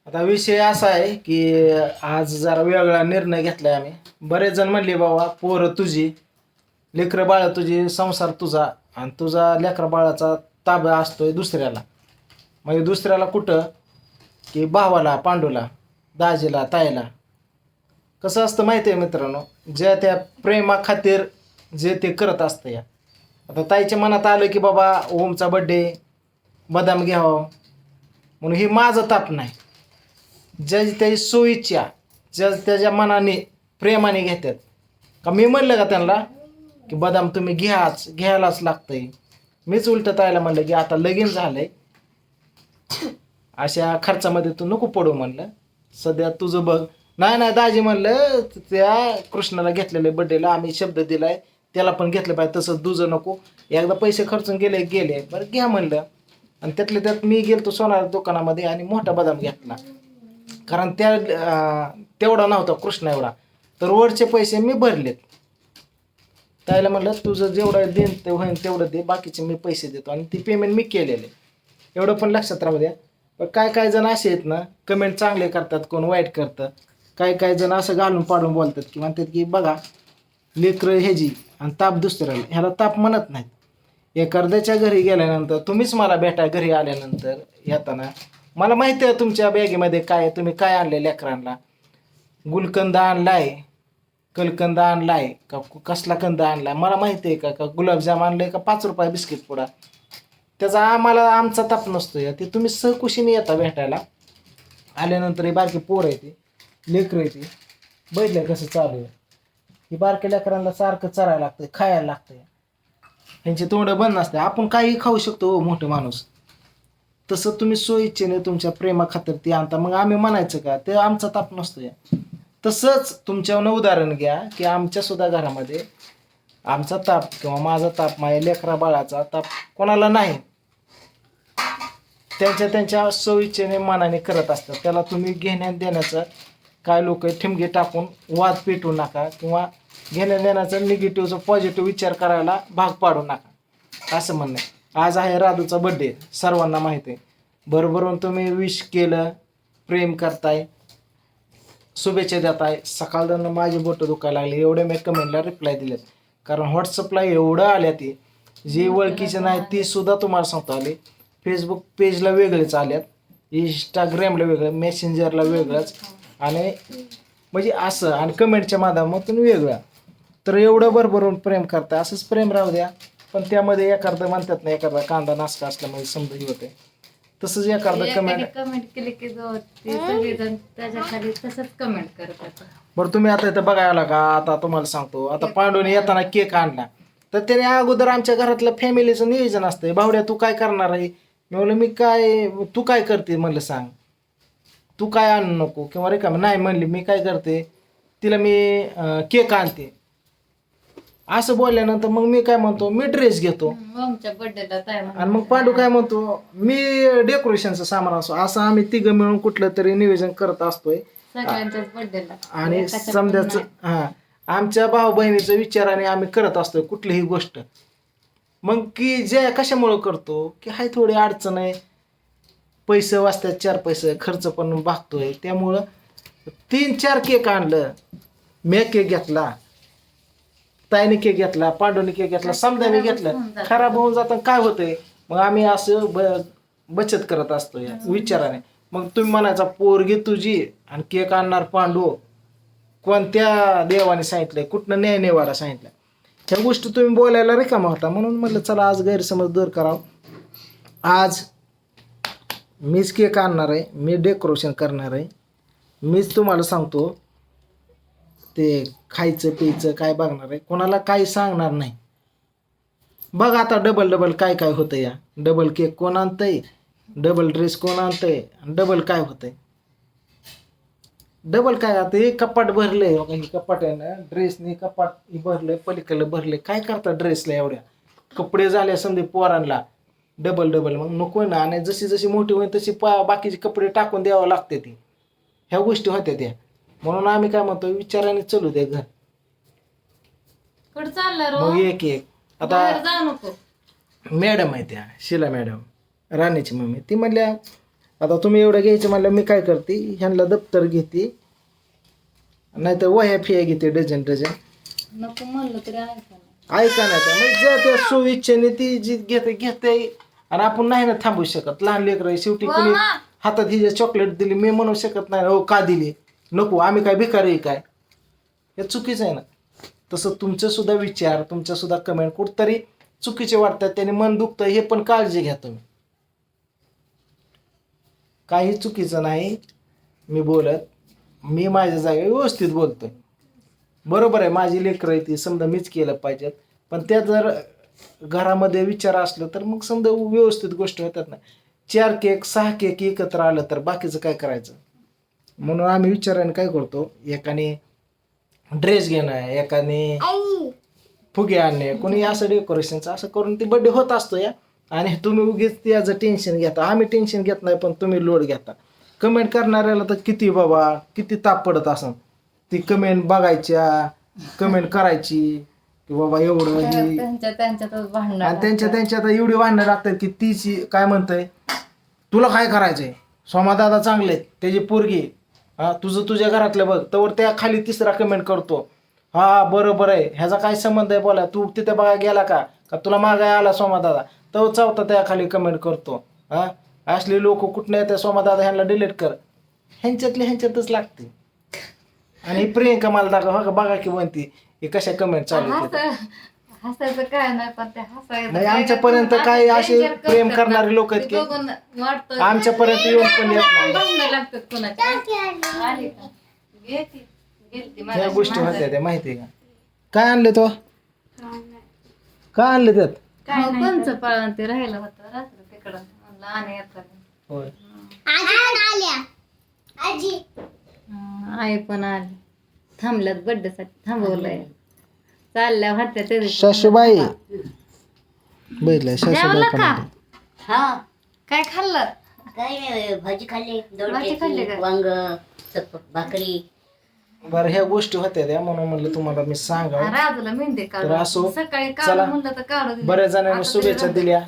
आता विषय असा आहे की आज जरा वेगळा निर्णय घेतलाय आम्ही. बरेच जण म्हणले बाबा पोरं तुझी, लेकरं बाळ तुझी, संसार तुझा आणि तुझा लेकरा बाळाचा ताबा असतोय दुसऱ्याला. म्हणजे दुसऱ्याला कुठं की भावाला, पांडूला, दाजीला, ताईला. कसं असतं माहिती आहे मित्रांनो, ज्या त्या प्रेमाखातीर जे ते करत असतं या. आता ताईच्या मनात आलं की बाबा ओमचा बड्डे, बदाम घ्यावं म्हणून हे माझं ताप नाही. ज्याची त्याची सोयीच्या ज्या त्याच्या मनाने प्रेमाने घेतात का. मी म्हणलं का त्यांना की बदाम तुम्ही घ्यायलाच लागतंय. मीच उलट तायला म्हणलं की आता लगीन झालंय, अशा खर्चामध्ये तू नको पडू म्हणलं. सध्या तुझं बघ. नाही नाही दाजी म्हणलं, त्या कृष्णाला घेतलेल्या बड्डेला आम्ही शब्द दिलाय, त्याला पण घेतलं पाहिजे, तसं तुझं नको. एकदा पैसे खर्चून गेले बरं घ्या म्हणलं. आणि त्यातल्या त्यात मी गेलतो सोनार दुकानामध्ये आणि मोठा बदाम घेतला. कारण तेवढा नव्हता कृष्णा एवढा, तर वरचे पैसे मी भरलेत. त्याला म्हणलं तुझं जेवढं देईन ते होईल तेवढं दे, बाकीचे मी पैसे देतो. आणि ती पेमेंट मी केलेले. एवढं पण लक्षात राहू द्या. पण काय जण असे आहेत ना, कमेंट चांगले करतात, कोण वाईट करतं. काय जण असं घालून पाडून बोलतात की म्हणतात की बघा लेकरं ह्याची आणि ताप दुसऱ्याला. ह्याला ताप म्हणत नाहीत. एखाद्याच्या घरी गेल्यानंतर, तुम्हीच मला भेटाय घरी आल्यानंतर येताना, मला माहिती आहे तुमच्या बॅगेमध्ये काय, तुम्ही काय आणले लेकरांना. गुलकंद आणलाय, कलकंद आणलाय का कसला कंद आणलाय मला माहिती आहे का गुलाबजाम आणलंय का 5 रुपये बिस्किट पुडा. त्याचा आमचा ताप नसतो या. ते तुम्ही सहकुशीने येता भेटायला. आल्यानंतर ही बारकी पोर आहे ती, लेकरं आहे ती, बघितलं कसं चालू आहे. ही बारक्या लेकरांना सारखं चरायला लागतंय, खायला लागतंय. ह्यांची तोंडं बंद नसते. आपण काही खाऊ शकतो हो मोठं माणूस. तसं तुम्ही सोयीच्छेने तुमच्या प्रेमाखातर ती आणता, मग आम्ही म्हणायचं का ते आमचा ताप नसतो या. तसंच तुमच्यावर उदाहरण घ्या की आमच्या सुद्धा घरामध्ये आमचा ताप किंवा माझा ताप, माझ्या लेकरा बाळाचा ताप कोणाला नाही. त्यांच्या सोयीच्छेने मनाने करत असतात. त्याला तुम्ही घेण्यात देण्याचं, काय लोक ठिमगे टाकून वाद पेटू नका किंवा घेण्या देण्याचा निगेटिव्हचा पॉझिटिव्ह विचार करायला भाग पाडू नका, असं म्हणणं आहे. आज आहे राधूचा बड्डे, सर्वांना माहिती आहे. बरोबरून तुम्ही विश केलं, प्रेम करताय, शुभेच्छा देताय. सकाळनं माझी बोटं दुखायला लागली, एवढे मी कमेंटला रिप्लाय दिलेत. कारण व्हॉट्सअपला एवढं आल्या ती, जी ओळखीची नाही ती सुद्धा तुम्हाला सांगतो आली. फेसबुक पेजला वेगळेच आल्यात, इंस्टाग्रामला वेगळं, मेसेंजरला वेगळंच, आणि म्हणजे असं, आणि कमेंटच्या माध्यमातून वेगळं. तर एवढं भरभरून प्रेम करताय, असंच प्रेम राहू द्या. पण त्यामध्ये एखादं म्हणतात ना, एखादा कांदा नासका असल्यामुळे समजही होते. तसंच एखादं कमेंट केली की ते सगळेजण त्याच्या खाली तसंच कमेंट करतात. बरं तुम्ही आता इथं बघायला का, आता तुम्हाला सांगतो, आता पांडूने येताना केक आणला तर त्याने अगोदर आमच्या घरातलं फॅमिलीचं नियोजन असतंय. भावड्या तू काय करणार आहे. मी म्हणलं मी काय, तू काय करते म्हणलं सांग, तू काय आणू नको किंवा रिकाम नाही म्हणली. मी काय करते, तिला मी केक आणते असं बोलल्यानंतर मग मी काय म्हणतो, मी ड्रेस घेतो. ओमच्या बर्थडेला आणि मग पांडू काय म्हणतो, मी डेकोरेशनचं सामान असो. असं आम्ही तिघं मिळून कुठलं तरी नियोजन करत असतोय सगळ्यांच्याच बर्थडेला. आणि समजायचं आमच्या भाऊ बहिणीचं विचाराने आम्ही करत असतोय कुठलीही गोष्ट. मग की जे कशामुळं करतो की हाय थोडी अडचण आहे, पैसे वाचतात, 4 पैसे खर्च पण भागतोय. त्यामुळं 3-4 केक आणलं. मी केक घेतला, ताईने केक घेतला, पांडूने केक घेतला, समजाने घेतलं. खराब होऊन जातं काय होतंय. मग आम्ही असं बचत करत असतो या विचाराने. मग तुम्ही म्हणायचा पोरगी तुझी आणि केक आणणार पांडू, कोणत्या देवाने सांगितलंय, कुठनं न्यायनेवाडा सांगितलं. ह्या गोष्टी तुम्ही बोलायला रिकामा होता. म्हणून म्हटलं चला आज गैरसमज दूर करावं. आज मीच केक आणणार आहे, मी डेकोरेशन करणार आहे, मीच तुम्हाला सांगतो ते खायचं प्यायचं काय बघणार आहे, कोणाला काही सांगणार नाही. बघ आता डबल काय होतं या. डबल केक कोण आणतंय, डबल ड्रेस कोण आणतंय, डबल काय होतंय. डबल काय, आता हे कपाट भरलंय, हे कपाट आहे ना, ड्रेसने कपाट भरलंय, पलीकडलं भरलंय. काय करता ड्रेसला एवढ्या कपडे झाले समजे पोरांना डबल मग नको ना. आणि जशी मोठी होईल तशी बाकीचे कपडे टाकून द्यावं लागते ती. ह्या गोष्टी होत्या त्या. म्हणून आम्ही काय म्हणतो, विचाराने चलू दे घर. कुठं चाललं मग एक आता जाऊ नको. मॅडम आहे त्या शिला मॅडम, राणीची मम्मी, ती म्हणल्या आता तुम्ही एवढं घ्यायचं म्हणलं मी काय करते, ह्यांना दप्तर घेते, नाहीतर वह्या फिया घेते डझन डझन. नको म्हणलं तरी ऐका ना. ऐका ना त्या म्हणजे जर त्या सुइच्छेने ती जी घेते आणि आपण नाही ना थांबू शकत. लहान लेकरं आहे, शेवटी कुणी हातात ही जे चॉकलेट दिली मी म्हणू शकत नाही हो का दिली, नको आम्ही काय भिकारी आहे काय, हे चुकीचं आहे ना. तसं तुमचं सुद्धा विचार, तुमच्या सुद्धा कमेंट कुठतरी चुकीचे वाटतात, त्याने मन दुखतं, हे पण काळजी घ्या तुम्ही. काही चुकीचं नाही मी बोलत, मी माझ्या जागी व्यवस्थित बोलतोय. बरोबर आहे, माझी लेकरं आहे ती, समजा मीच केलं पाहिजेत, पण त्या जर घरामध्ये विचार असलं तर मग समजा व्यवस्थित गोष्ट होतात ना. 4 केक 6 केक एकत्र आलं तर बाकीचं काय करायचं. म्हणून आम्ही विचाराने काय करतो, एकाने ड्रेस घेणं, एकाने फुगे आणणे, कोणी असं डेकोरेशनचं असं करून ती बड्डे होत असतो या. आणि तुम्ही उगीच त्याचं टेन्शन घेता. आम्ही टेन्शन घेत नाही, पण तुम्ही लोड घेता. कमेंट करणाऱ्याला तर किती बाबा किती ताप पडत असं, ती कमेंट बघायच्या, कमेंट करायची की बाबा एवढं ही, त्यांच्यातच भांडणं आणि त्यांच्यात एवढी भांडणं लागतात की तीची काय म्हणतंय, तुला काय करायचंय, सोमादादा चांगले त्याची पोरगी, हा तुझं तुझ्या घरातलं बघ. तर त्या खाली तिसरा कमेंट करतो, हा बरोबर आहे, ह्याचा काय संबंध आहे बोला, तू तिथे बघा गेला का तुला मागाय आला सोमादादा. तो चौथा त्या खाली कमेंट करतो. हा असले लोक कुठं येते, सोमादादा ह्यांना डिलीट कर, ह्यांच्यातच लागते. आणि प्रियंका मला दाखव हो का, बघा की म्हणती हे कशा कमेंट चालू होते. हसायचं काय नाही, पण ते हसायचं नाही आमच्यापर्यंत काही असे प्रेम करणारे लोक आहेत की वाटतं आमच्यापर्यंत येऊन पण येत नाही. भांडणं लागतात कोणाच्या. आली का? गेलती ह्या माझ्याशी गोष्टी माझं. होत्या त्या माहिती आहे का. काय आणले तो, काय आणले त्यात. काय कोणचं पाळण ते राहिलं होतं रात्र तिकडं, म्हणलं आणि येतात. होय आई पण आली, थांबल्यात बर्थडे साठी, थांबवलंय. चालल्या होत्या ते सासूबाई बघितलंय, सासूबाई पण आली. हा काय खाल्लं. काय नाही, भाजी खाल्ली, भाजी खाल्ली का? वांग, भाकरी. बरं ह्या गोष्टी होत्या त्या, म्हणून म्हणलं तुम्हाला मी सांगावं. राजूला मेहंदी तर असो, काढून सकाळी चला. काढू म्हणलं तर काढू दिली. बऱ्याच जणांनी आता शुभेच्छा ते दिल्या,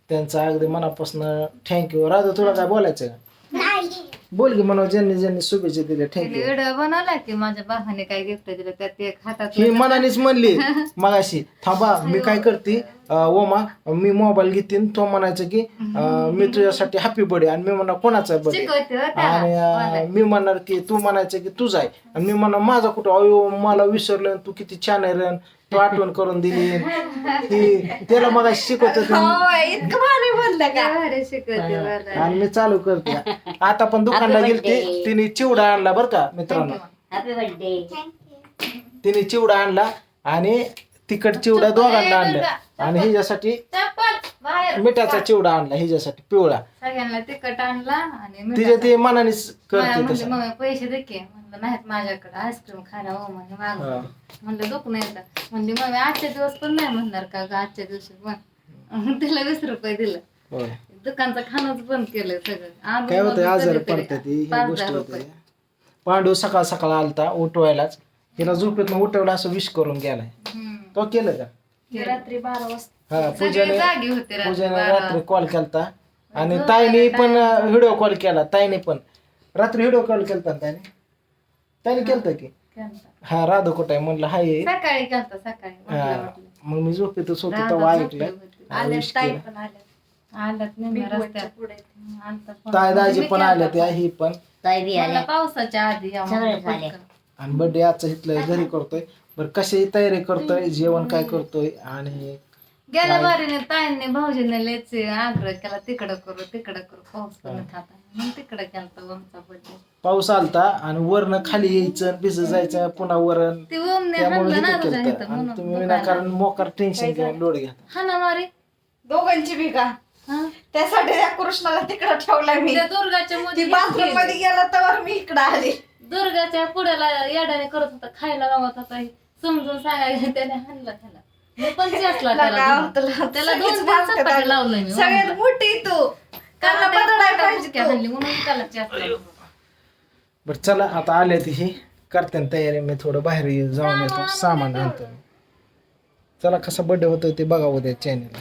त्यांचा अगदी मनापासून थँक्यू. राजू तुला काय बोलायचं का, बोल की म्हणून ज्यांनी ज्यांनी शुभेच्छा दिल्या थँक्यू. व्हिडिओ बनवला की माझ्या भावाने काय गिफ्ट दिलं, त्यात एक हातात ही मनानेच म्हणली मगाशी, थांबा मी काय करते ओमा, मी मोबाईल घेतीन, तो म्हणायचं की मी तुझ्यासाठी हॅपी बर्थडे, आणि मी म्हणणार कोणाचा बर्थडे, शिकवते हो त्याला. आणि मी म्हणणार की तू म्हणायचं की तुझा आहे, आणि मी म्हणणार माझा कुठं, अयो मला विसरलं, तू किती छान आहे रन, तू आठवण करून दिली. ती त्याला मग शिकवत इतकं भारी बोललं का, भारी शिकवते मला. आणि मी चालू करते. आता पण दुकानला गेलती, तिने चिवडा आणला बरं का मित्रांनो, हॅपी बर्थडे. तिने चिवडा आणला आणि तिखट चिवडा दोघांना आणला, आणि हिच्यासाठी चप्पल बाहेर. मिठाचा चिवडा आणला, हिच्यासाठी पिवळा. सगळ्यांना तिखट आणला आणि तिच्या ते मनानेच करते म्हणजे तसं. मग पैसे दे की, म्हणलं नाहीत माझ्याकडे, आईस्क्रीम खायला हो म्हणजे मागवलं. हा. म्हणलं दुखणं येतं, म्हणजे मग आजच्या दिवस पण नाही म्हणणार का ग, आजच्या दिवशी पण तिला 20 रुपये दिलं. होय. दुकानचं खाणंच बंद केलंय सगळं. काय होतं, आजार कधीतरी पडतात ह्या 5,000 गोष्टी रुपये. होत्या. पांडू सकाळ सकाळ आलता उठवायलाच, तिला झोपेत उठवला असं विश करून गेलाय. हम्म. तो केलं का. रात्री 12 वाजता हा सगळे पूजाने जागी होते रात्री पूजाने 12 रात्री कॉल केलता, आणि ताईने पण व्हिडिओ कॉल केला. ताईने पण रात्री व्हिडिओ कॉल केलता, ताईने केलता की. वाजता. हा राधू कुठं आहे म्हणलं हाय. सकाळी केलता, सकाळी हा म्हटलं. मग मी झोपेतच होतो राधा तेव्हा झोपली ऐकलं. होती. हा, आल्यात wish ताई केलं. पण आल्यात निम्म्या रस्त्यात पुढे आलता फोन. ताई दाजी मी पण केलता आल्या त्या, फोन. ही पण. ताई बी म्हणलं आल्या. पावसाच्या आधी या सगळे म्हणलं झाले. पटकन. आणि बर्थडे आजचा इथलं घरी करतोय. बरं कशी तयारी करतोय, जेवण काय करतोय, आणि गेल्या बारीने ताईंनी भाऊजीने लेच आग्रह केला, तिकडं करू पाऊस कमी थांबा, मग तिकडं केलता ओमचा बर्थडे. पाऊस आलता आणि वरनं खाली यायचं, भिजत जायचं, पुन्हा वरण, ते ओमने त्यामुळे हाणलं ना इथं तुझ्या केलं. इथं आणि म्हणून तुम्ही दुकानात. विनाकारण मोकार टेन्शन घेऊन लोड घ्या. हा ना मारी दोघांची बी का हा. त्यासाठी त्या कृष्णाला तिकडं ठेवलाय मी. त्या दुर्गाच्या ती मध्ये बाथरूम मध्ये गेला तर मी इकडं आले. दुर्गाच्या पुढ्याला येड्याने करत होता, खायला गावात होता, हे समजून सांगायला त्याने हाणलं त्याला. मी पण चेसला त्याला 2 तास चपाती लावलंय मी. सगळ्यात मोठी तू त्याला त्याला बदलाय पाहिजे बुक्या तू. हाणली म्हणून त्याला चेसला. बरं चला आता आले ही करते ना तयारी. मी थोडं बाहेर जाऊन येतो, सामान आणतो. चला कसा बर्थडे होतोय ते बघा उद्या चॅनल.